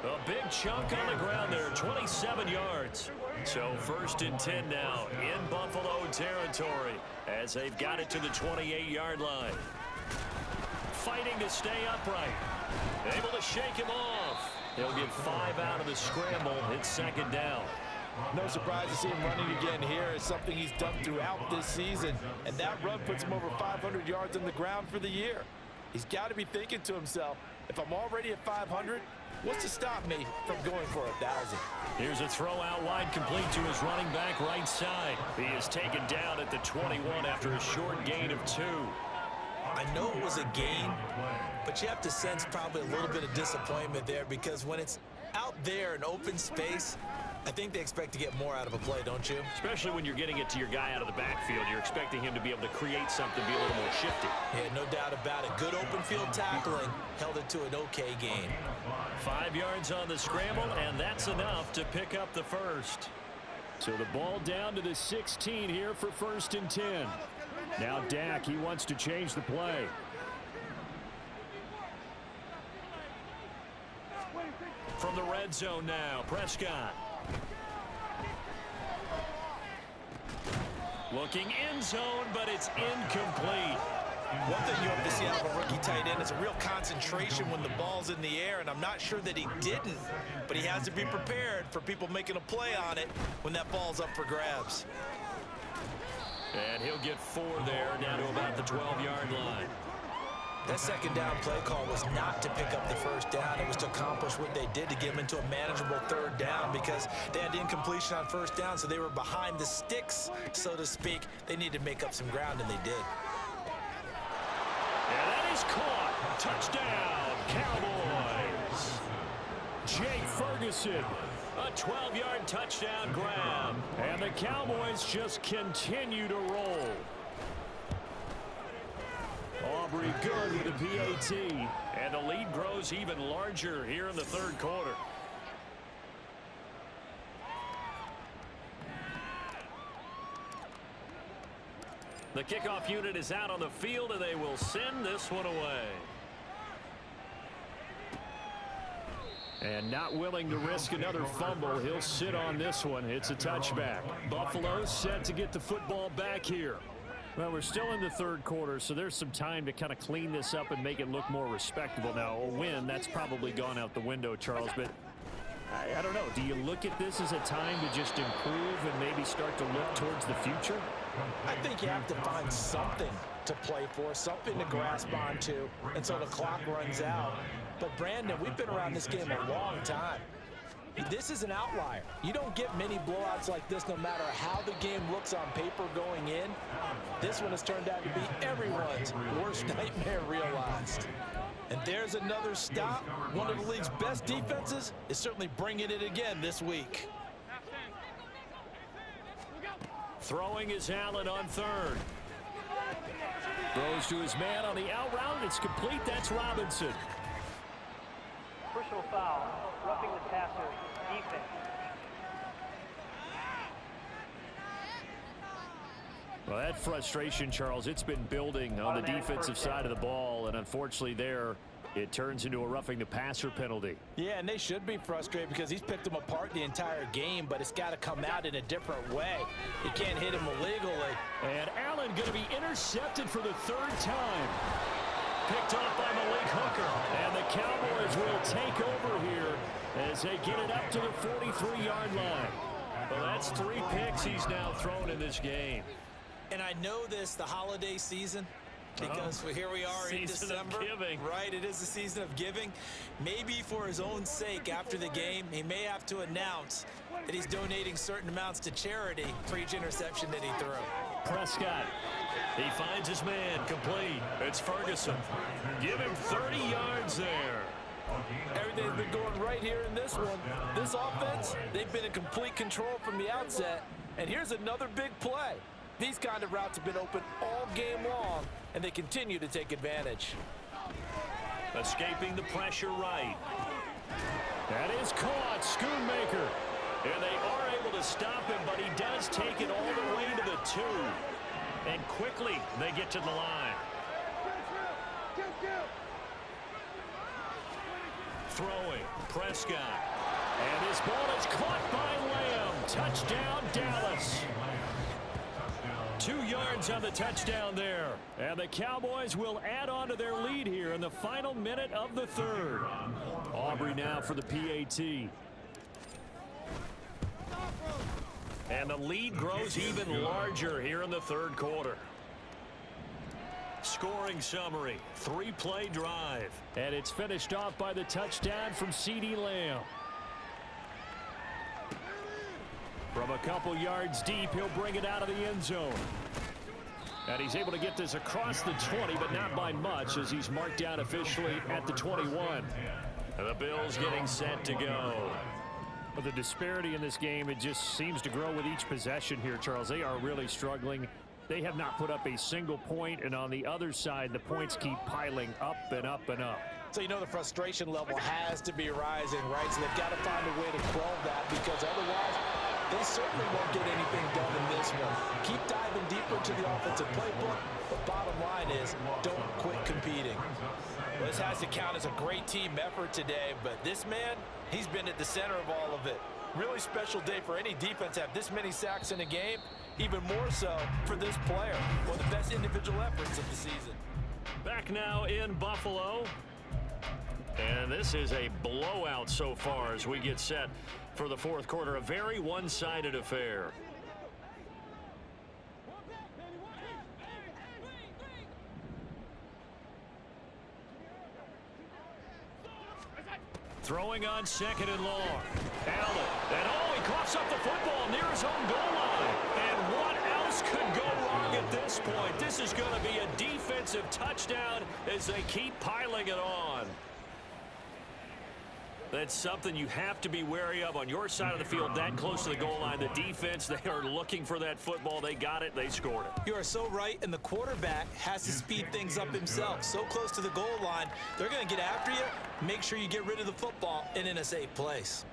A big chunk on the ground there, 27 yards. So 1st and 10 now in Buffalo territory as they've got it to the 28-yard line. Fighting to stay upright. Able to shake him off. He'll get 5 out of the scramble. It's second down. No surprise to see him running again here. It's something he's done throughout this season. And that run puts him over 500 yards on the ground for the year. He's got to be thinking to himself, if I'm already at 500, what's to stop me from going for 1,000? Here's a throw out wide complete to his running back right side. He is taken down at the 21 after a short gain of 2. I know it was a gain, but you have to sense probably a little bit of disappointment there because when it's out there in open space, I think they expect to get more out of a play, don't you? Especially when you're getting it to your guy out of the backfield. You're expecting him to be able to create something, be a little more shifty. Yeah, no doubt about it. Good open field tackling held it to an okay gain. 5 yards on the scramble, and that's enough to pick up the first. So the ball down to the 16 here for 1st and 10. Now Dak, he wants to change the play. From the red zone now, Prescott. Looking end zone, but it's incomplete. One thing you hope to see out of a rookie tight end is a real concentration when the ball's in the air, and I'm not sure that he didn't, but he has to be prepared for people making a play on it when that ball's up for grabs. And he'll get 4 there, down to about the 12-yard line. That second down play call was not to pick up the first down. It was to accomplish what they did to get them into a manageable 3rd down because they had incompletion on 1st down, so they were behind the sticks, so to speak. They needed to make up some ground, and they did. And that is caught. Touchdown, Cowboys. Jake Ferguson. A 12-yard touchdown grab. And the Cowboys just continue to roll. Aubrey good with the PAT. And the lead grows even larger here in the 3rd quarter. The kickoff unit is out on the field, and they will send this one away. And not willing to risk another fumble, he'll sit on this one. It's a touchback. Buffalo set to get the football back here. Well, we're still in the third quarter, so there's some time to kind of clean this up and make it look more respectable. Now, a win, that's probably gone out the window, Charles, but I don't know. Do you look at this as a time to just improve and maybe start to look towards the future? I think you have to find something to play for, something to grasp onto until the clock runs out. But, Brandon, we've been around this game a long time. This is an outlier. You don't get many blowouts like this no matter how the game looks on paper going in. This one has turned out to be everyone's worst nightmare realized. And there's another stop. One of the league's best defenses is certainly bringing it again this week. Throwing is Allen on third. Throws to his man on the out route. It's complete. That's Robinson. Personal foul, roughing the passer, defense. Well, that frustration, Charles, it's been building on the defensive side of the ball, and unfortunately there, it turns into a roughing the passer penalty. Yeah, and they should be frustrated because he's picked them apart the entire game, but it's got to come out in a different way. You can't hit him illegally. And Allen going to be intercepted for the third time. Picked off by Malik Hooker. And the Cowboys will take over here as they get it up to the 43-yard line. Well, that's 3 picks he's now thrown in this game. And I know this, the holiday season, because here we are in Season of December. giving. Right, it is the season of giving. Maybe for his own sake after the game, he may have to announce that he's donating certain amounts to charity for each interception that he threw. Prescott. He finds his man, complete. It's Ferguson. Give him 30 yards there. Everything's been going right here in this one. This offense, they've been in complete control from the outset. And here's another big play. These kind of routes have been open all game long, and they continue to take advantage. Escaping the pressure right. That is caught. Schoonmaker. And they are able to stop him, but he does take it all the way to the 2. And quickly, they get to the line. Throwing, Prescott. And this ball is caught by Lamb. Touchdown, Dallas. 2 yards on the touchdown there. And the Cowboys will add on to their lead here in the final minute of the third. Aubrey now for the PAT. And the lead grows even larger here in the third quarter. Scoring summary, 3-play drive. And it's finished off by the touchdown from CeeDee Lamb. From a couple yards deep, he'll bring it out of the end zone. And he's able to get this across the 20, but not by much, as he's marked down officially at the 21. And the Bills getting set to go. But the disparity in this game, it just seems to grow with each possession here, Charles. They are really struggling. They have not put up a single point, and on the other side, the points keep piling up and up and up. So you know the frustration level has to be rising, right? So they've got to find a way to quell that, because otherwise they certainly won't get anything done in this one. Keep diving deeper into the offensive playbook, but bottom line is don't quit competing. Well, this has to count as a great team effort today, but this man, he's been at the center of all of it. Really special day for any defense to have this many sacks in a game, even more so for this player. One of the best individual efforts of the season. Back now in Buffalo. And this is a blowout so far as we get set for the fourth quarter. A very one-sided affair. Throwing on second and long. Allen. And he coughs up the football near his own goal line. And what else could go wrong at this point? This is going to be a defensive touchdown as they keep piling it on. That's something you have to be wary of on your side of the field, that close to the goal line. The defense, they are looking for that football. They got it. They scored it. You are so right, and the quarterback has to speed things up himself. So close to the goal line, they're going to get after you. Make sure you get rid of the football and in a safe place.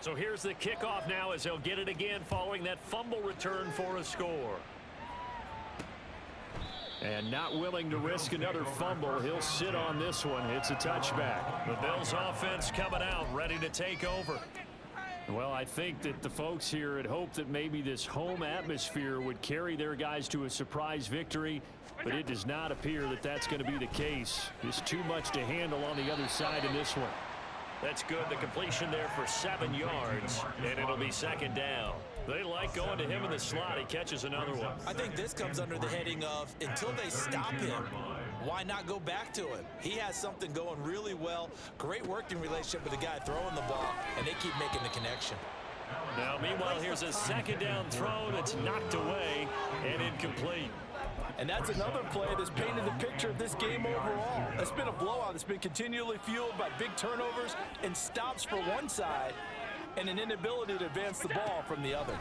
So here's the kickoff now as they'll get it again following that fumble return for a score. And not willing to risk another fumble. He'll sit on this one. It's a touchback. The Bills offense coming out, ready to take over. Well, I think that the folks here had hoped that maybe this home atmosphere would carry their guys to a surprise victory, but it does not appear that that's going to be the case. Just too much to handle on the other side in this one. That's good. The completion there for 7 yards, and it'll be second down. They like going to him in the slot. He catches another one. I think this comes under the heading of until they stop him, why not go back to him? He has something going really well. Great working relationship with the guy throwing the ball, and they keep making the connection. Now, meanwhile, here's a second down throw that's knocked away and incomplete. And that's another play that's painted the picture of this game overall. It's been a blowout that's been continually fueled by big turnovers and stops for one side and an inability to advance the ball from the other.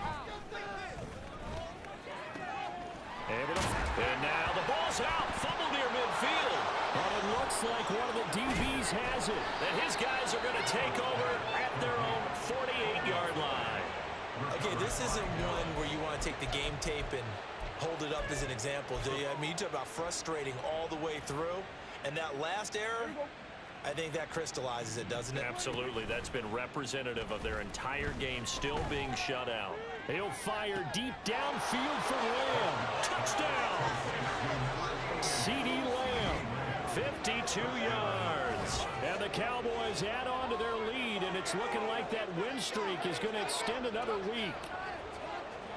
And now the ball's out. Fumble near midfield. Well, it looks like one of the DBs has it. And his guys are going to take over at their own 48-yard line. Okay, this isn't one where you want to take the game tape and hold it up as an example, do you? I mean, you talk about frustrating all the way through, and that last error, I think that crystallizes it, doesn't it? Absolutely. That's been representative of their entire game still being shut out. He'll fire deep downfield for Lamb. Touchdown! C.D. Lamb. 52 yards. And the Cowboys add on to their lead, and it's looking like that win streak is going to extend another week.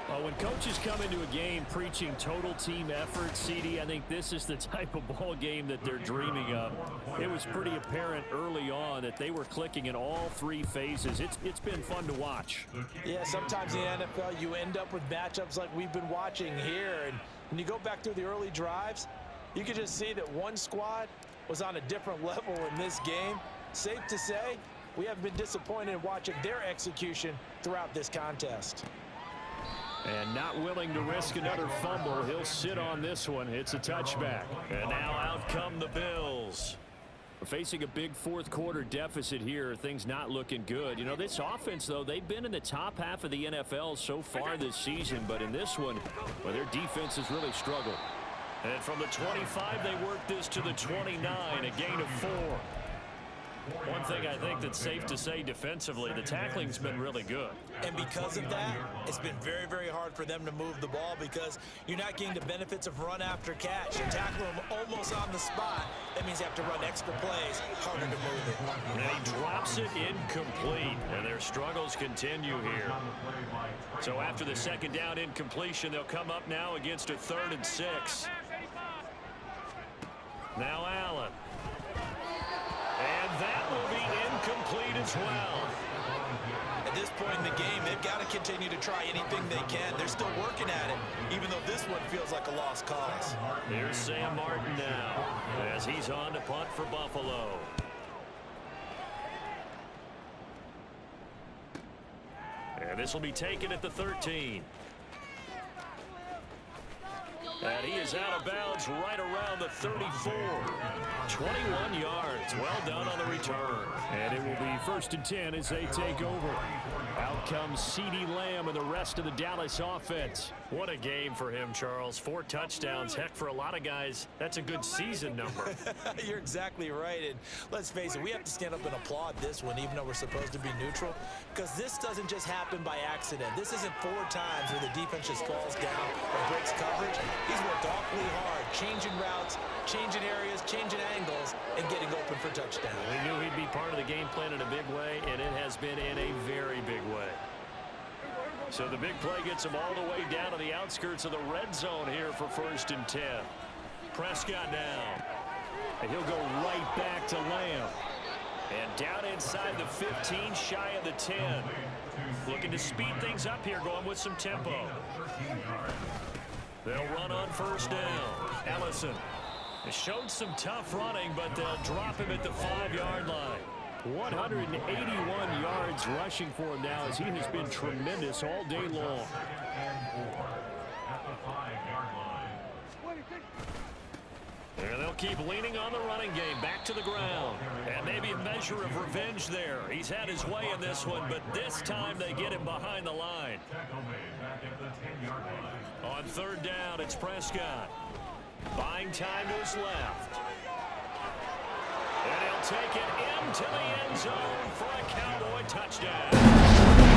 Well, when coaches come into a game preaching total team effort, CD, I think this is the type of ball game that they're dreaming of. It was pretty apparent early on that they were clicking in all three phases. It's been fun to watch. Yeah, sometimes in the NFL you end up with matchups like we've been watching here. And when you go back through the early drives, you can just see that one squad was on a different level in this game. Safe to say, we have been disappointed in watching their execution throughout this contest. And not willing to risk another fumble. He'll sit on this one. It's a touchback. And now out come the Bills. We're facing a big fourth quarter deficit here. Things not looking good. You know, this offense, though, they've been in the top half of the NFL so far this season. But in this one, well, their defense has really struggled. And from the 25, they work this to the 29, a gain of 4. One thing I think that's safe to say defensively, the tackling's been really good. And because of that, it's been very, very hard for them to move the ball because you're not getting the benefits of run after catch. You're tackling them almost on the spot. That means you have to run extra plays, harder to move it. And he drops it incomplete, and their struggles continue here. So after the second down incompletion, they'll come up now against a 3rd and 6. Now Allen. And that will be incomplete as well. At this point in the game, they've got to continue to try anything they can. They're still working at it, even though this one feels like a lost cause. Here's Sam Martin now as he's on to punt for Buffalo. And this will be taken at the 13. And he is out of bounds right around the 34. 21 yards. Well done on the return. And it will be 1st and 10 as they take over. Out comes C.D. Lamb and the rest of the Dallas offense. What a game for him, Charles. 4 touchdowns. Heck, for a lot of guys, that's a good season number. You're exactly right. And let's face it, we have to stand up and applaud this one, even though we're supposed to be neutral, because this doesn't just happen by accident. This isn't 4 times where the defense just falls down or breaks coverage. He's worked awfully hard, changing routes, changing areas, changing angles, and getting open for touchdown. We knew he'd be part of the game plan in a big way, and it has been in a very big way. So the big play gets him all the way down to the outskirts of the red zone here for 1st and 10. Prescott now. And he'll go right back to Lamb. And down inside the 15, shy of the 10. Looking to speed things up here, going with some tempo. They'll run on 1st down. Ellison has showed some tough running, but they'll drop him at the 5-yard line. 181 yards rushing for him now as he has been tremendous all day long. And they'll keep leaning on the running game back to the ground. And maybe a measure measure of revenge there. He's had his way in this one, but this time they get him behind the line. Tackle made back at the 10-yard line. On third down, it's Prescott. Buying time to his left. And he'll take it into the end zone for a Cowboy touchdown.